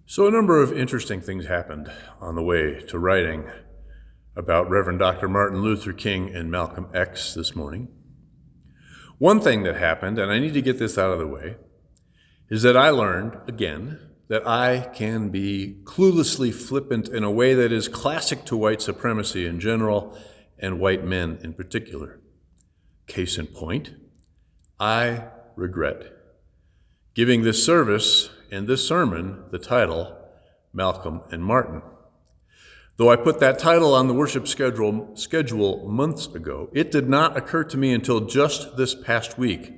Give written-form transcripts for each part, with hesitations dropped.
So a number of interesting things happened on the way to writing about Reverend Dr. Martin Luther King and Malcolm X this morning. One thing that happened, and I need to get this out of the way, is that I learned, again, that I can be cluelessly flippant in a way that is classic to white supremacy in general and white men in particular. Case in point, I regret giving this service and this sermon the title, Malcolm and Martin. Though I put that title on the worship schedule months ago, it did not occur to me until just this past week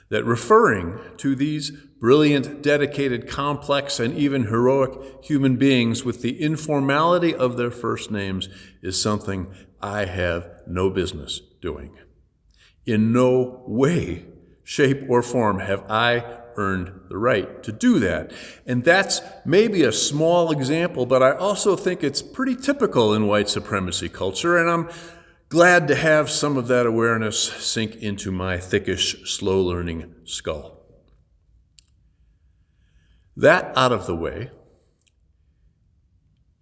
that referring to these brilliant, dedicated, complex, and even heroic human beings with the informality of their first names is something I have no business doing. In no way, shape, or form have I earned the right to do that. And that's maybe a small example, but I also think it's pretty typical in white supremacy culture, and I'm glad to have some of that awareness sink into my thickish, slow-learning skull. That out of the way,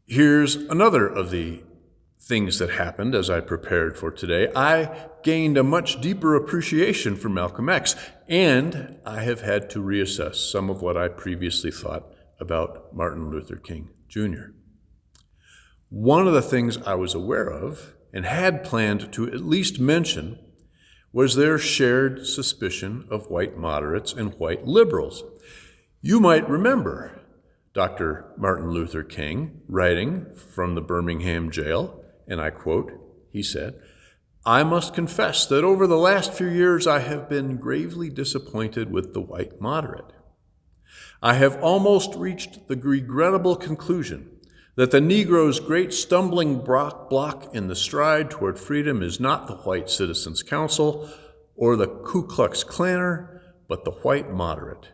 here's another of the things that happened as I prepared for today. I gained a much deeper appreciation for Malcolm X, and I have had to reassess some of what I previously thought about Martin Luther King Jr. One of the things I was aware of and had planned to at least mention was their shared suspicion of white moderates and white liberals. You might remember Dr. Martin Luther King writing from the Birmingham jail, and I quote, he said, "I must confess that over the last few years I have been gravely disappointed with the white moderate. I have almost reached the regrettable conclusion that the Negro's great stumbling block in the stride toward freedom is not the White Citizens Council or the Ku Klux Klaner, but the white moderate,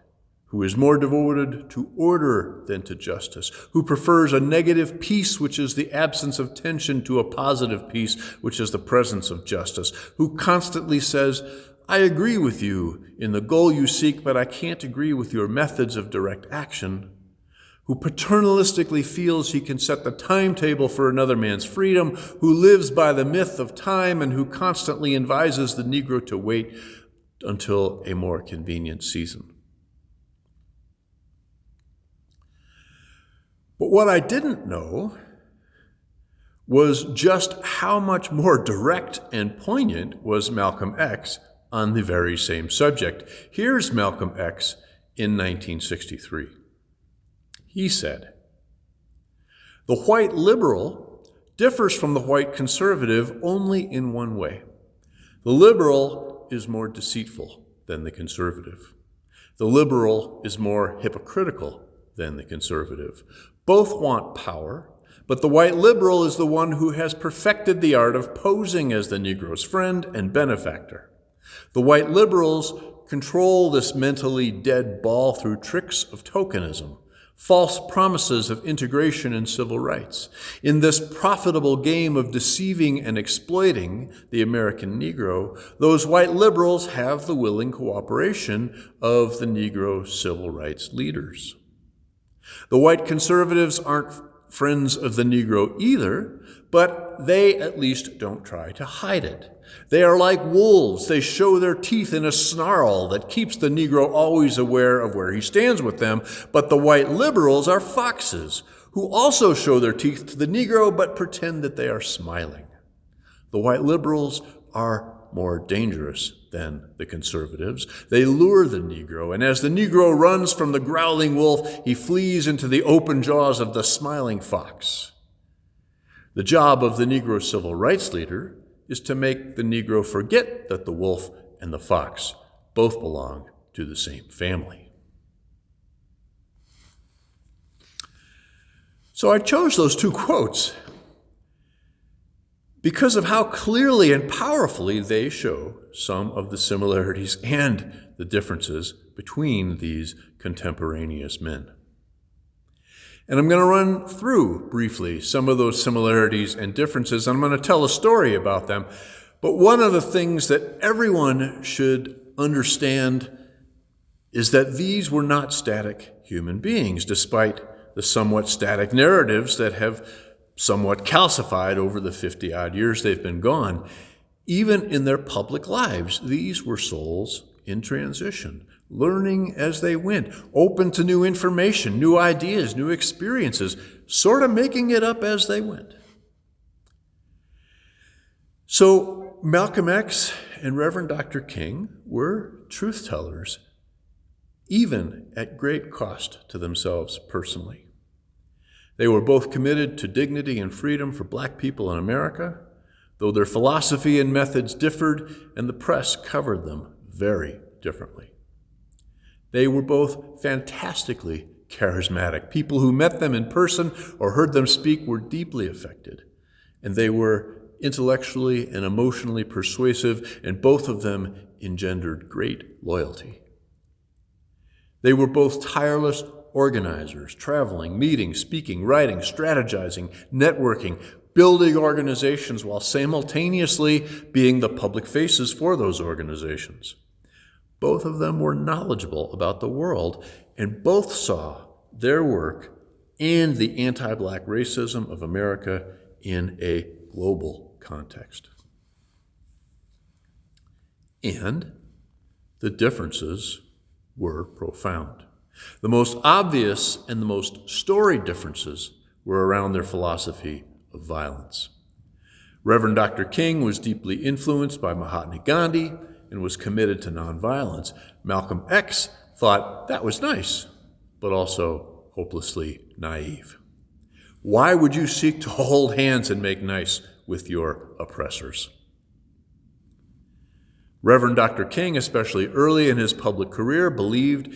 who is more devoted to order than to justice, who prefers a negative peace, which is the absence of tension, to a positive peace, which is the presence of justice, who constantly says, 'I agree with you in the goal you seek, but I can't agree with your methods of direct action,' who paternalistically feels he can set the timetable for another man's freedom, who lives by the myth of time, and who constantly advises the Negro to wait until a more convenient season." But what I didn't know was just how much more direct and poignant was Malcolm X on the very same subject. Here's Malcolm X in 1963. He said, "The white liberal differs from the white conservative only in one way. The liberal is more deceitful than the conservative. The liberal is more hypocritical than the conservative. Both want power, but the white liberal is the one who has perfected the art of posing as the Negro's friend and benefactor. The white liberals control this mentally dead ball through tricks of tokenism, false promises of integration and civil rights. In this profitable game of deceiving and exploiting the American Negro, those white liberals have the willing cooperation of the Negro civil rights leaders. The white conservatives aren't friends of the Negro either, but they at least don't try to hide it. They are like wolves. They show their teeth in a snarl that keeps the Negro always aware of where he stands with them. But the white liberals are foxes who also show their teeth to the Negro but pretend that they are smiling. The white liberals are more dangerous than the conservatives. They lure the Negro, and as the Negro runs from the growling wolf, he flees into the open jaws of the smiling fox. The job of the Negro civil rights leader is to make the Negro forget that the wolf and the fox both belong to the same family." So I chose those two quotes because of how clearly and powerfully they show some of the similarities and the differences between these contemporaneous men. And I'm going to run through briefly some of those similarities and differences, and I'm going to tell a story about them. But one of the things that everyone should understand is that these were not static human beings, despite the somewhat static narratives that have somewhat calcified over the 50-odd years they've been gone. Even in their public lives, these were souls in transition, learning as they went, open to new information, new ideas, new experiences, sort of making it up as they went. So Malcolm X and Reverend Dr. King were truth tellers, even at great cost to themselves personally. They were both committed to dignity and freedom for Black people in America, though their philosophy and methods differed and the press covered them very differently. They were both fantastically charismatic. People who met them in person or heard them speak were deeply affected, and they were intellectually and emotionally persuasive, and both of them engendered great loyalty. They were both tireless organizers, traveling, meeting, speaking, writing, strategizing, networking, building organizations while simultaneously being the public faces for those organizations. Both of them were knowledgeable about the world, and both saw their work and the anti-Black racism of America in a global context. And the differences were profound. The most obvious and the most storied differences were around their philosophy of violence. Reverend Dr. King was deeply influenced by Mahatma Gandhi and was committed to nonviolence. Malcolm X thought that was nice, but also hopelessly naive. Why would you seek to hold hands and make nice with your oppressors? Reverend Dr. King, especially early in his public career, believed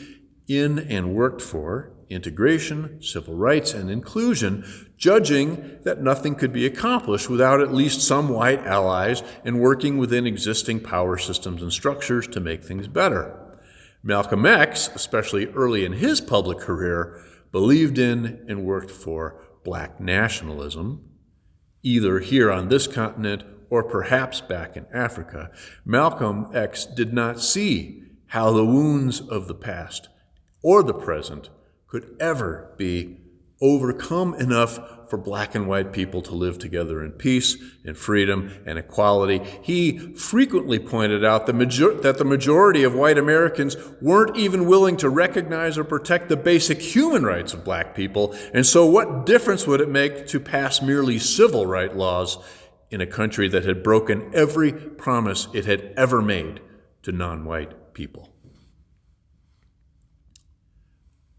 in and worked for integration, civil rights, and inclusion, judging that nothing could be accomplished without at least some white allies and working within existing power systems and structures to make things better. Malcolm X, especially early in his public career, believed in and worked for Black nationalism, either here on this continent or perhaps back in Africa. Malcolm X did not see how the wounds of the past or the present could ever be overcome enough for Black and white people to live together in peace and freedom and equality. He frequently pointed out that the majority of white Americans weren't even willing to recognize or protect the basic human rights of Black people, and so what difference would it make to pass merely civil right laws in a country that had broken every promise it had ever made to non-white people?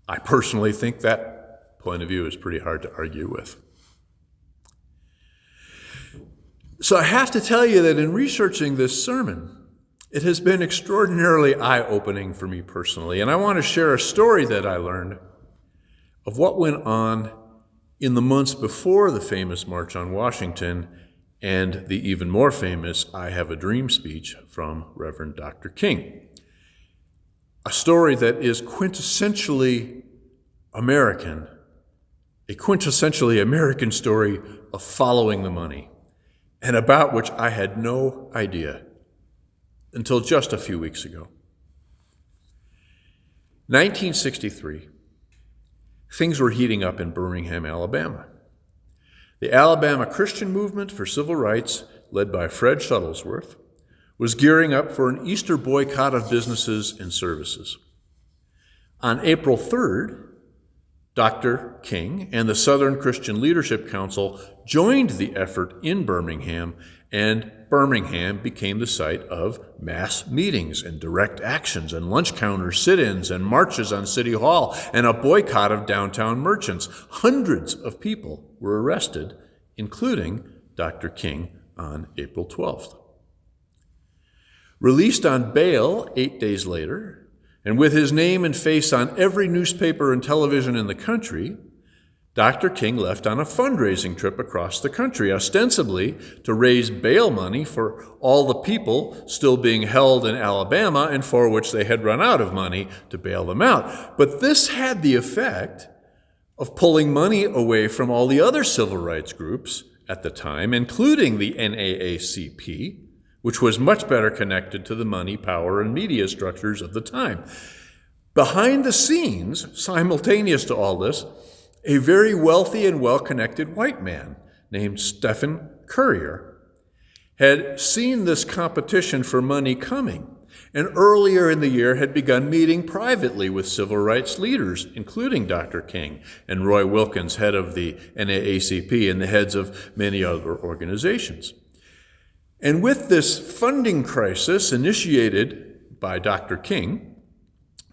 I personally think that point of view is pretty hard to argue with. So I have to tell you that in researching this sermon, it has been extraordinarily eye-opening for me personally, and I want to share a story that I learned of what went on in the months before the famous March on Washington and the even more famous I Have a Dream speech from Reverend Dr. King. A story that is quintessentially American, a quintessentially American story of following the money, and about which I had no idea until just a few weeks ago. 1963, things were heating up in Birmingham, Alabama. The Alabama Christian movement for civil rights, led by Fred Shuttlesworth, was gearing up for an Easter boycott of businesses and services. On April 3rd, Dr. King and the Southern Christian Leadership Council joined the effort in Birmingham, and Birmingham became the site of mass meetings and direct actions and lunch counters, sit-ins and marches on City Hall, and a boycott of downtown merchants. Hundreds of people were arrested, including Dr. King, on April 12th. Released on bail 8 days later, and with his name and face on every newspaper and television in the country, Dr. King left on a fundraising trip across the country, ostensibly to raise bail money for all the people still being held in Alabama and for which they had run out of money to bail them out. But this had the effect of pulling money away from all the other civil rights groups at the time, including the NAACP, which was much better connected to the money, power, and media structures of the time. Behind the scenes, simultaneous to all this, a very wealthy and well-connected white man named Stephen Currier had seen this competition for money coming, and earlier in the year had begun meeting privately with civil rights leaders, including Dr. King and Roy Wilkins, head of the NAACP, and the heads of many other organizations. And with this funding crisis initiated by Dr. King,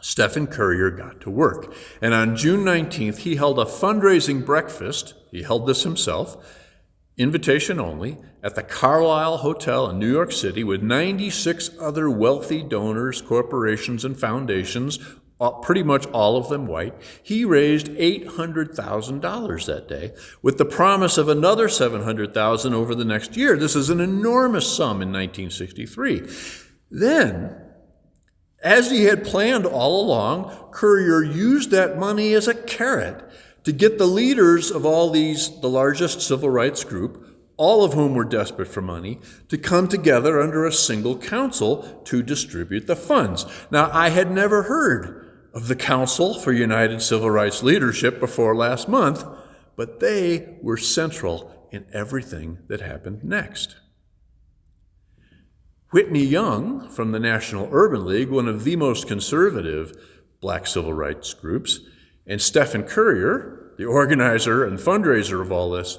Stephen Currier got to work. And on June 19th, he held a fundraising breakfast. He held this himself, invitation only, at the Carlyle Hotel in New York City with 96 other wealthy donors, corporations, and foundations, pretty much all of them white. He raised $800,000 that day with the promise of another $700,000 over the next year. This is an enormous sum in 1963. Then, as he had planned all along, Currier used that money as a carrot to get the leaders of the largest civil rights group, all of whom were desperate for money, to come together under a single council to distribute the funds. Now, I had never heard of the Council for United Civil Rights Leadership before last month, but they were central in everything that happened next. Whitney Young from the National Urban League, one of the most conservative black civil rights groups, and Stephen Currier, the organizer and fundraiser of all this,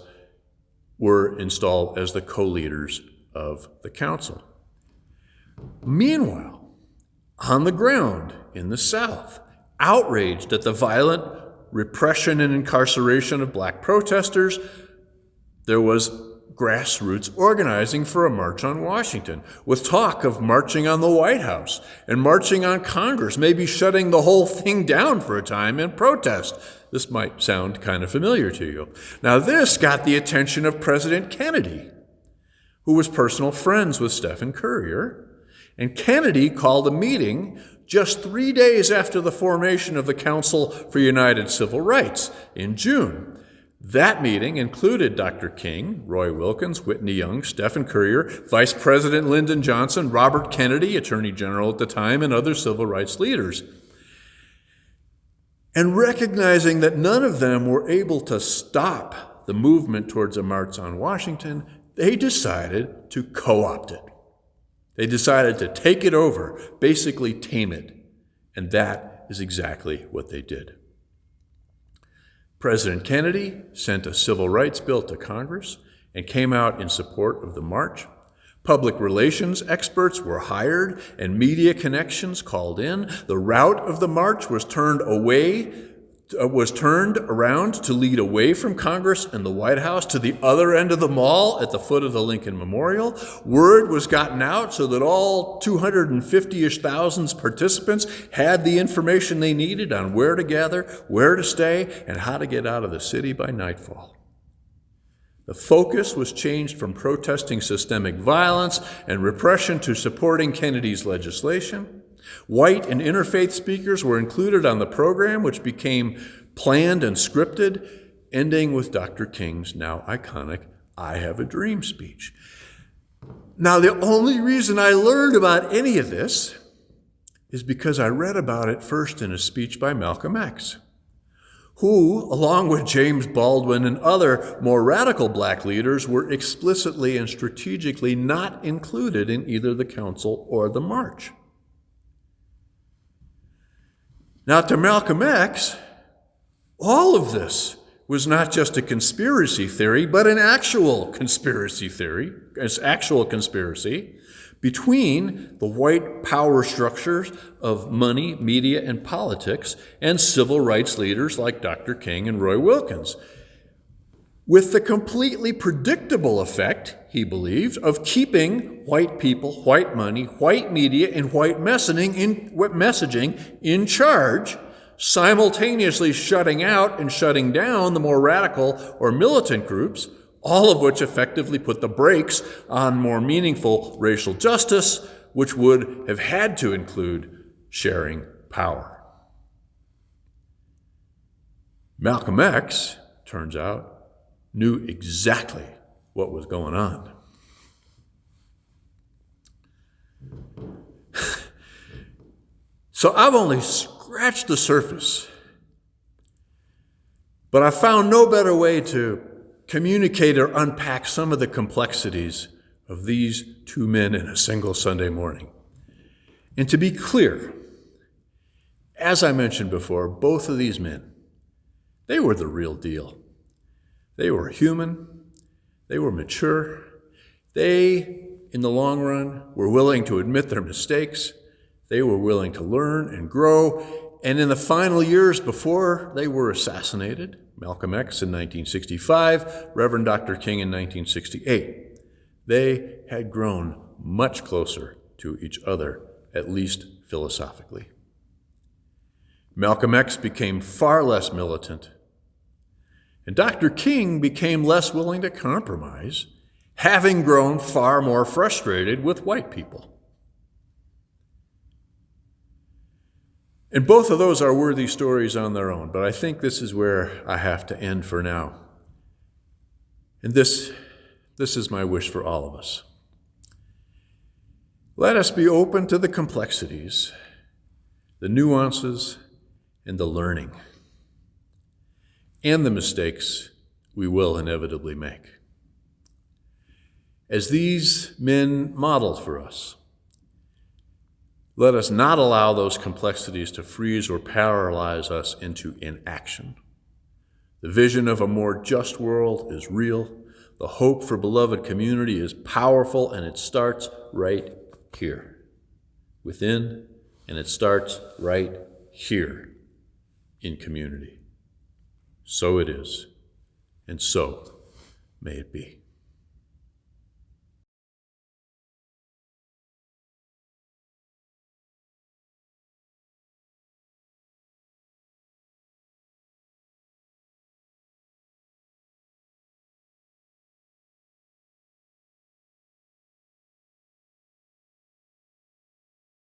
were installed as the co-leaders of the council. Meanwhile, on the ground in the South, outraged at the violent repression and incarceration of black protesters, there was grassroots organizing for a march on Washington, with talk of marching on the White House and marching on Congress, maybe shutting the whole thing down for a time in protest. This might sound kind of familiar to you. Now, this got the attention of President Kennedy, who was personal friends with Stephen Currier, and Kennedy called a meeting just 3 days after the formation of the Council for United Civil Rights in June. That meeting included Dr. King, Roy Wilkins, Whitney Young, Stephen Currier, Vice President Lyndon Johnson, Robert Kennedy, Attorney General at the time, and other civil rights leaders. And recognizing that none of them were able to stop the movement towards a march on Washington, they decided to co-opt it. They decided to take it over, basically tame it. And that is exactly what they did. President Kennedy sent a civil rights bill to Congress and came out in support of the march. Public relations experts were hired and media connections called in. The route of the march was turned around to lead away from Congress and the White House to the other end of the mall at the foot of the Lincoln Memorial. Word was gotten out so that all 250-ish thousand participants had the information they needed on where to gather, where to stay, and how to get out of the city by nightfall. The focus was changed from protesting systemic violence and repression to supporting Kennedy's legislation. White and interfaith speakers were included on the program, which became planned and scripted, ending with Dr. King's now iconic "I Have a Dream" speech. Now, the only reason I learned about any of this is because I read about it first in a speech by Malcolm X, who, along with James Baldwin and other more radical black leaders, were explicitly and strategically not included in either the council or the march. Now, to Malcolm X, all of this was not just a conspiracy theory, but an actual conspiracy theory, an actual conspiracy between the white power structures of money, media, and politics and civil rights leaders like Dr. King and Roy Wilkins, with the completely predictable effect, he believed, of keeping white people, white money, white media, and white messaging in charge, simultaneously shutting out and shutting down the more radical or militant groups, all of which effectively put the brakes on more meaningful racial justice, which would have had to include sharing power. Malcolm X, turns out, knew exactly what was going on. So I've only scratched the surface But I found no better way to communicate or unpack some of the complexities of these two men in a single Sunday morning. And to be clear, as I mentioned before, both of these men, they were the real deal. They were human. They were mature. They, in the long run, were willing to admit their mistakes. They were willing to learn and grow. And in the final years before they were assassinated, Malcolm X in 1965, Reverend Dr. King in 1968, they had grown much closer to each other, at least philosophically. Malcolm X became far less militant, and Dr. King became less willing to compromise, having grown far more frustrated with white people. And both of those are worthy stories on their own, but I think this is where I have to end for now. And this is my wish for all of us. Let us be open to the complexities, the nuances, and the learning, and the mistakes we will inevitably make. As these men modeled for us, let us not allow those complexities to freeze or paralyze us into inaction. The vision of a more just world is real. The hope for beloved community is powerful, and it starts right here, within, and it starts right here in community. So it is, and so may it be.